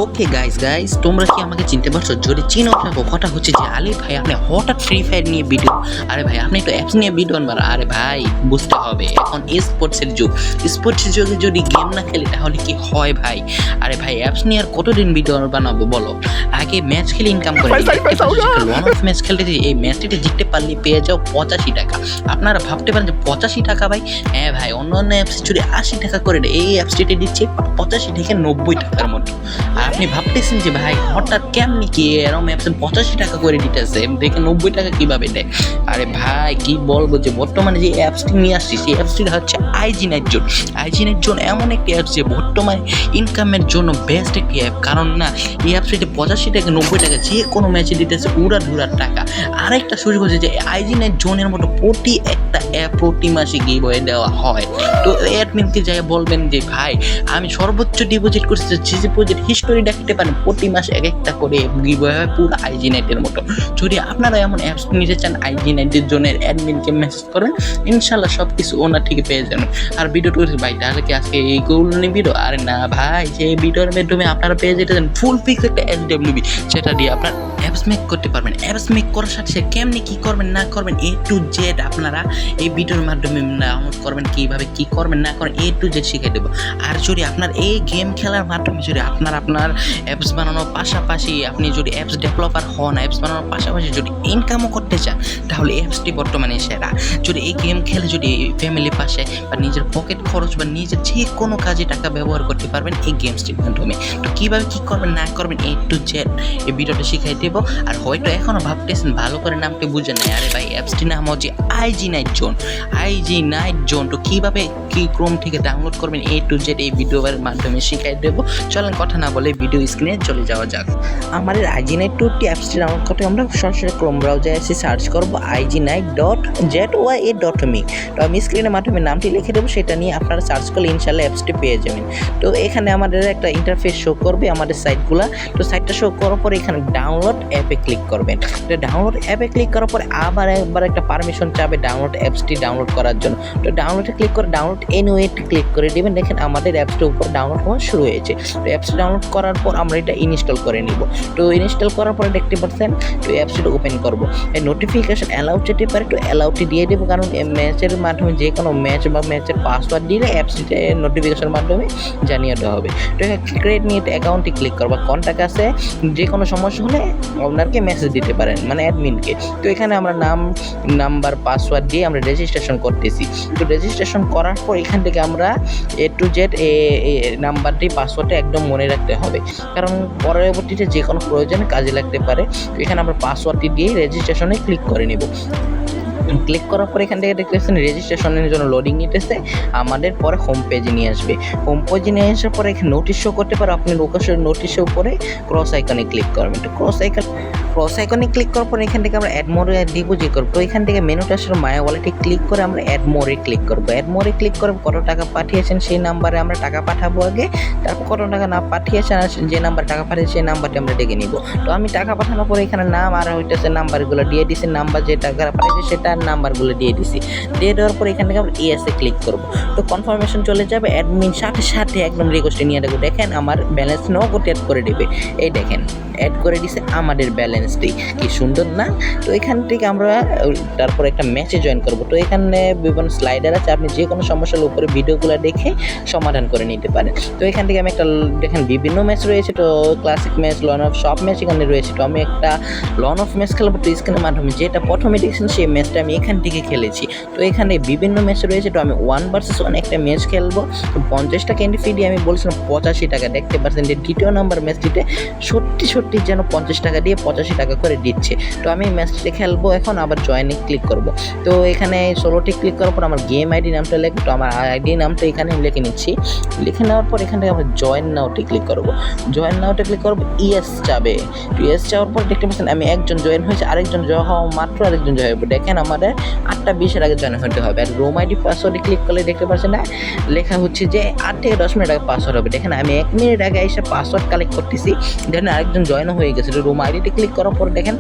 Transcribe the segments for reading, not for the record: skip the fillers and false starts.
Okay guys তোমরা কি আমাকে চিনতে পারছো? যদি চিনো থাকো কথা হচ্ছে যে আলী ভাই আপনি হঠাৎ ফ্রি ফায়ার নিয়ে ভিডিও, আরে ভাই আপনি তো অ্যাপস নিয়ে ভিডিও আনবার, আরে ভাই বুঝতে হবে এখন স্পোর্টসের যুগ, স্পোর্টসের যুগে যদি গেম না খেলি তাহলে কি হয় ভাই? আরে ভাই অ্যাপস নিয়ে আর কতদিন ভিডিও বানাবো বলো? আগে ম্যাচ খেলে ইনকাম করে ওয়ান অফ ম্যাচ খেলতে এই ম্যাচটিতে জিততে পারলে পেয়ে যাও 85 টাকা। আপনারা ভাবতে পারেন যে 85 টাকা ভাই, হ্যাঁ ভাই অন্য অ্যাপস যদি 80 টাকা করে দেয়, এই অ্যাপসটিতে দিচ্ছে 85 থেকে 90 টাকার মতো। আর আপনি ভাবতেছেন যে ভাই হঠাৎ কেমনি কি এরকম অ্যাপস 85 টাকা করে দিতেছে, দেখে 90 টাকা কিভাবে দেয়? আরে ভাই কি বলবো যে বর্তমানে যে অ্যাপসটি নিয়ে আসছি সেই অ্যাপসটি হচ্ছে IG night zone. IG night zone এমন একটি অ্যাপস যে বর্তমানে ইনকামের জন্য বেস্ট একটি অ্যাপ, কারণ না এই অ্যাপসটিতে 85 টাকা 90 টাকা যে কোনো ম্যাচে দিতেছে উড়াধুরার টাকা। আরেকটা সুযোগ হচ্ছে যে আইজি নাইট জোনের মতো প্রতি একটা অ্যাপ প্রতি মাসে গিভওয়ে দেওয়া হয়। তো অ্যাডমিনকে যাই বলবেন যে ভাই আমি সর্বোচ্চ ডিপোজিট করছি, যে ডিপোজিট হিস্টোরি দেখতে পারেন প্রতি মাসে এক একটা করে গিভওয়ে হয় পুরো আইজি নাইটের মতো। যদি আপনারা এমন অ্যাপস নিতে চান আইজি নাইটের জোনের অ্যাডমিনকে মেসেজ করেন, ইনশাল্লাহ সব কিছু ওনার থেকে পেয়ে যাবেন। আর ভিডিওটা ভাই তাহলে কি আজকে এই গোল্ডেন ভিডিও? আরে না ভাই, সেই ভিডিওর মাধ্যমে আপনারা পেয়ে যেতেছেন ফুল পিক্স একটা SWB, সেটা দিয়ে আপনার অ্যাপস মেক করতে পারবেন। অ্যাপস মেক করার সাথে সাথে কেমনি কী করবেন না করবেন A to Z আপনারা এই ভিডিওর মাধ্যমে ডাউনলোড করবেন, কীভাবে কী করবেন না করেন A to Z শিখিয়ে দেবো। আর যদি আপনার এই গেম খেলার মাধ্যমে যদি আপনার অ্যাপস বানানোর পাশাপাশি আপনি যদি অ্যাপস ডেভেলপার হন, অ্যাপস বানানোর পাশাপাশি যদি ইনকামও করতে চান, তাহলে এই অ্যাপসটি বর্তমানে সেরা। যদি এই গেম খেলে যদি ফ্যামিলির পাশে বা নিজের পকেট খরচ বা নিজের যে কোনো কাজে টাকা ব্যবহার করতে পারবেন এই গেমসটির মাধ্যমে। তো কীভাবে কী করবেন না করবেন A to Z এই ভিডিওটা শিখাই দেবো। আর হয়তো এখনও ভাবতেছেন ভালো করে নামটি বুঝে নেয়, আরে ভাই অ্যাপসটির নাম হচ্ছে IG night zone. IG night zone তো কীভাবে কী ক্রোম থেকে ডাউনলোড করবেন A to Z এই ভিডিওর মাধ্যমে শিখাই দেবো। চলেন কথা না বলে ভিডিও স্ক্রিনে চলে যাওয়া যাক। আমাদের আইজি নাইট টুটি অ্যাপসটি ডাউনলোড করতে আমরা সরাসরি ক্রোম ব্রাউজারে এসে সার্চ করবো ignight.zy.me। তো আমি স্ক্রিনের মাধ্যমে নামটি লিখে দেবো, সেটা নিয়ে আপনারা সার্চ করলে ইনশাল্লাহ অ্যাপসটি পেয়ে যাবেন। তো এখানে আমাদের একটা ইন্টারফেস শো করবে আমাদের সাইটগুলো। তো সাইটটা শো করার পরে এখানে ডাউনলোড অ্যাপে ক্লিক করবেন। তো ডাউনলোড অ্যাপে ক্লিক করার পরে আবার একবার একটা পারমিশন চাবে ডাউনলোড অ্যাপসটি ডাউনলোড করার জন্য। তো ডাউনলোডে ক্লিক করে ডাউনলোড এনিওয়েতে ক্লিক করে দেবেন। দেখেন আমাদের অ্যাপসটির উপর ডাউনলোড হওয়া শুরু হয়েছে। তো অ্যাপসটি ডাউনলোড করার পর আমরা এটা ইনস্টল করে নিব। তো ইনস্টল করার পরে দেখতে পাচ্ছেন তো অ্যাপসটি ওপেন করব। এই নোটিফিকেশন অ্যালাউ যেতে পারে তো অ্যালাউটি দিয়ে দেবো, কারণ ম্যাচের মাধ্যমে যে কোনো ম্যাচ বা ম্যাচের পাসওয়ার্ড দিলে অ্যাপসটিতে নোটিফিকেশনের মাধ্যমে জানিয়ে দেওয়া হবে। তো ক্রিয়েট নিয়ে অ্যাকাউন্টে ক্লিক করবা, কন্ট্যাক্ট আছে যে কোনো সমস্যা হলে আপনাকে মেসেজ দিতে পারেন মানে অ্যাডমিনকে। তো এখানে আমরা নাম নাম্বার পাসওয়ার্ড দিয়ে আমরা রেজিস্ট্রেশন করতেছি। তো রেজিস্ট্রেশন করার পর এখান থেকে আমরা A to Z নাম্বারটি পাসওয়ার্ডটা একদম মনে রাখতে হবে, কারণ পরবর্তীতে যে কোনো প্রয়োজনে কাজে লাগতে পারে। তো এখানে আমরা পাসওয়ার্ডটি দিয়ে রেজিস্ট্রেশনে ক্লিক করে নেব। ক্লিক করার পর এখান থেকে দেখতেছেন রেজিস্ট্রেশনের জন্য লোডিং নিতেছে, আমাদের পরে হোম পেজে নিয়ে আসবে। হোম পেজে নিয়ে আসার পরে এখানে নোটিশ শো করতে পারে, আপনি লোকেশন নোটিশের উপরে ক্রস আইকনে ক্লিক করবেন। তো ক্রস আইকনে ক্লিক করার পর এখান থেকে আমরা অ্যাড মোরে ডিপোজিট করবো। তো এখান থেকে মেনুটা আসলে মায়া ওয়ালেটে ক্লিক করে আমরা অ্যাড মোরে ক্লিক করবো। অ্যাড মোরে ক্লিক করে কত টাকা পাঠিয়েছেন সেই নাম্বারে আমরা টাকা পাঠাবো আগে, তারপর কত টাকা না পাঠিয়েছেন আর যে নাম্বার টাকা পাঠিয়েছে সেই নাম্বারটি আমরা ডেকে নিব। তো আমি টাকা পাঠানোর পরে এখানে নাম আর হইতেছে নাম্বারগুলো দিয়ে দিছি, নাম্বার যে টাকা পাঠিয়েছে সেটা নাম্বারগুলো দিয়ে দিছি। দিয়ে দেওয়ার পর এখান থেকে আমরা ইয়েসে ক্লিক করবো। তো কনফার্মেশন চলে যাবে, অ্যাডমিন সাথে সাথে একদম রিকোয়েস্টে নিয়ে দেখো, দেখেন আমার ব্যালেন্স নগদ অ্যাড করে দেবে। এই দেখেন অ্যাড করে দিছে আমাদের ব্যালেন্সটি, কি সুন্দর না? তো এখান থেকে আমরা তারপর একটা ম্যাচে জয়েন করব। তো এখানে বিভিন্ন স্লাইডার আছে, আপনি যে কোনো সমস্যার উপরে ভিডিওগুলো দেখে সমাধান করে নিতে পারেন। তো এখান থেকে আমি একটা দেখেন বিভিন্ন ম্যাচ রয়েছে, তো ক্লাসিক ম্যাচ লন অফ সব ম্যাচ এখানে রয়েছে। তো আমি একটা লন অফ ম্যাচ খেলবো। তো স্ক্রিনের মাধ্যমে যেটা প্রথমে দেখছেন সেই ম্যাচটা আমি এখান থেকে খেলেছি। তো এখানে বিভিন্ন ম্যাচ রয়েছে, তো আমি 1 vs 1 একটা ম্যাচ খেলবো। তো 50 টাকা এন্ট্রি ফি দিয়ে আমি বলছিলাম 85 টাকা। দেখতে পাচ্ছেন যে দ্বিতীয় নাম্বার ম্যাচটিতে সত্যি যেন 50 টাকা দিয়ে 85 টাকা করে দিচ্ছে। তো আমি ম্যাচটি খেলবো এখন, আবার জয়েনে ক্লিক করব। তো এখানে 16টি ক্লিক করার পর আমার গেম আইডি নামটা লিখে, তো আমার আইডি নামটা এখানে লিখে নিচ্ছি। লিখে নেওয়ার পর এখান থেকে আমরা জয়েন নাওতে ক্লিক করব। জয়েন নাওতে ক্লিক করবো, ইয়েস যাবে। তো ইয়েস যাওয়ার পর দেখতে পাচ্ছেন আমি একজন জয়েন হয়েছে, আরেকজন জয়েন হওয়া মাত্র আরেকজন জয়েন হবে। দেখেন আমাদের 8:20 এর আগে জয়েন হতে হবে। আর রুম আইডি পাসওয়ার্ডে ক্লিক করলে দেখতে পাচ্ছেন না লেখা হচ্ছে যে 8 থেকে 10 মিনিট আগে পাসওয়ার্ড হবে। দেখেন আমি 1 মিনিট আগে এসে পাসওয়ার্ড কালেক্ট করতেছি, দেখেন আরেকজন জয়েন হয়ে গেছে। রুম আইডিতে ক্লিক করার পর দেখেন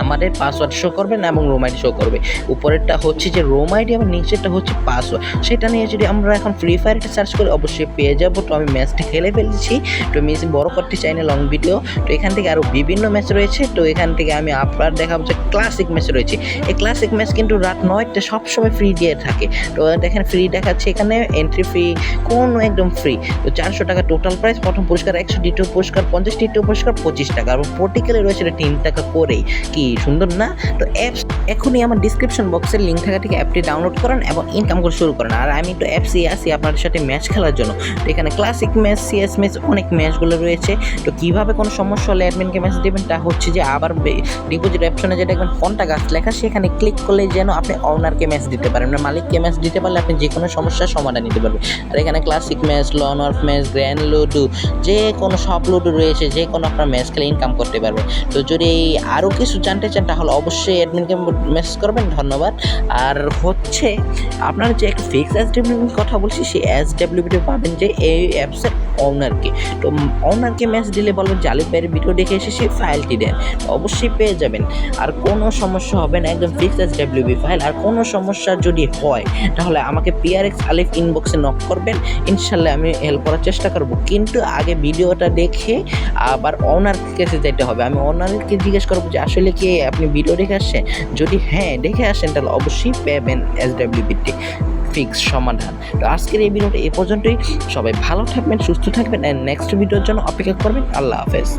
আমাদের পাসওয়ার্ড শো করবে না এবং রোম আইডি শো করবে। উপরেরটা হচ্ছে যে রোম আইডি এবং নিচেরটা হচ্ছে পাসওয়ার্ড। সেটা নিয়ে যদি আমরা এখন ফ্রি ফায়ারটা সার্চ করি অবশ্যই পেয়ে যাবো। তো আমি ম্যাচটা খেলে ফেলেছি, তো মিস বড় করতে চাই না লং ভিডিও। তো এখান থেকে আরও বিভিন্ন ম্যাচ রয়েছে, তো এখান থেকে আমি আপনার দেখাবো যে ক্লাসিক ম্যাচ রয়েছে। এই ক্লাসিক ম্যাচ কিন্তু রাত 9টা সবসময় ফ্রি দিয়ে থাকে। তো দেখেন ফ্রি দেখাচ্ছে এখানে, এন্ট্রি ফ্রি কোনো একদম ফ্রি। তো 400 টাকা টোটাল প্রাইস, প্রথম পুরস্কার 100, দ্বিতীয় পুরস্কার 50, তৃতীয় পুরস্কার 25 টাকা এবং প্রতিকালে রয়েছে 3 টাকা করেই। কি সুন্দর না? তো অ্যাপস এখনই আমার ডিসক্রিপশন বক্সের লিঙ্ক থাকা থেকে অ্যাপটি ডাউনলোড করেন এবং ইনকাম করে শুরু করেন। আর আমি তো অ্যাপসে আসি আপনাদের সাথে ম্যাচ খেলার জন্য। তো এখানে ক্লাসিক ম্যাচ, সিএস ম্যাচ, অনেক ম্যাচগুলো রয়েছে। তো কীভাবে কোনো সমস্যা হলে অ্যাডমিনকে মেসেজ দেবেন তা হচ্ছে যে আবার ডিপোজিট অপশনে যে দেখবেন কন্টাক্ট আস লেখা, সেখানে ক্লিক করলে যেন আপনি ওনারকে মেসেজ দিতে পারেন, মানে মালিককে মেসেজ দিতে পারলে আপনি যে কোনো সমস্যার সমাধান নিতে পারবেন। আর এখানে ক্লাসিক ম্যাচ, লন অফ ম্যাচ, গ্র্যান্ড লুডো, যে কোনো সব লুডো রয়েছে, যে কোনো আপনার ম্যাচ খেলে ইনকাম করতে পারবেন। তো যদি আরও কিছু জানতে চান তাহলে অবশ্যই অ্যাডমিনকে মেসেজ করবেন। ধন্যবাদ। আর হচ্ছে আপনার যে একটা ফিক্স এসডব্লিউবির কথা বলছি, সেই এসডব্লিউবিটা পাবেন যে এই অ্যাপসের ওনারকে। তো ওনারকে মেসেজ দিলে বলবেন যে আলিফ ভাইয়ের ভিডিও দেখে এসে সেই ফাইলটি দেন, অবশ্যই পেয়ে যাবেন। আর কোনো সমস্যা হবে না, একদম ফিক্স এসডব্লিউবি ফাইল। আর কোনো সমস্যা যদি হয় তাহলে আমাকে PRX আলিফ ইনবক্সে নক করবেন, ইনশাল্লাহ আমি হেল্প করার চেষ্টা করব। কিন্তু আগে ভিডিওটা দেখে আবার ওনার কাছে যেতে হবে। আমি ওনারকে জিজ্ঞেস করবো যে আসলে কি আপনি ভিডিও দেখে আসছেন, যদি হ্যাঁ দেখে আসেন তাহলে অবশ্যই পাবেন এসডব্লিউবিটি ফিক্স সমাধান। তো আজকের এই ভিডিওটা এ পর্যন্তই। সবাই ভালো থাকবেন, সুস্থ থাকবেন, অ্যান্ড নেক্সট ভিডিওর জন্য অপেক্ষা করবেন। আল্লাহ হাফেজ।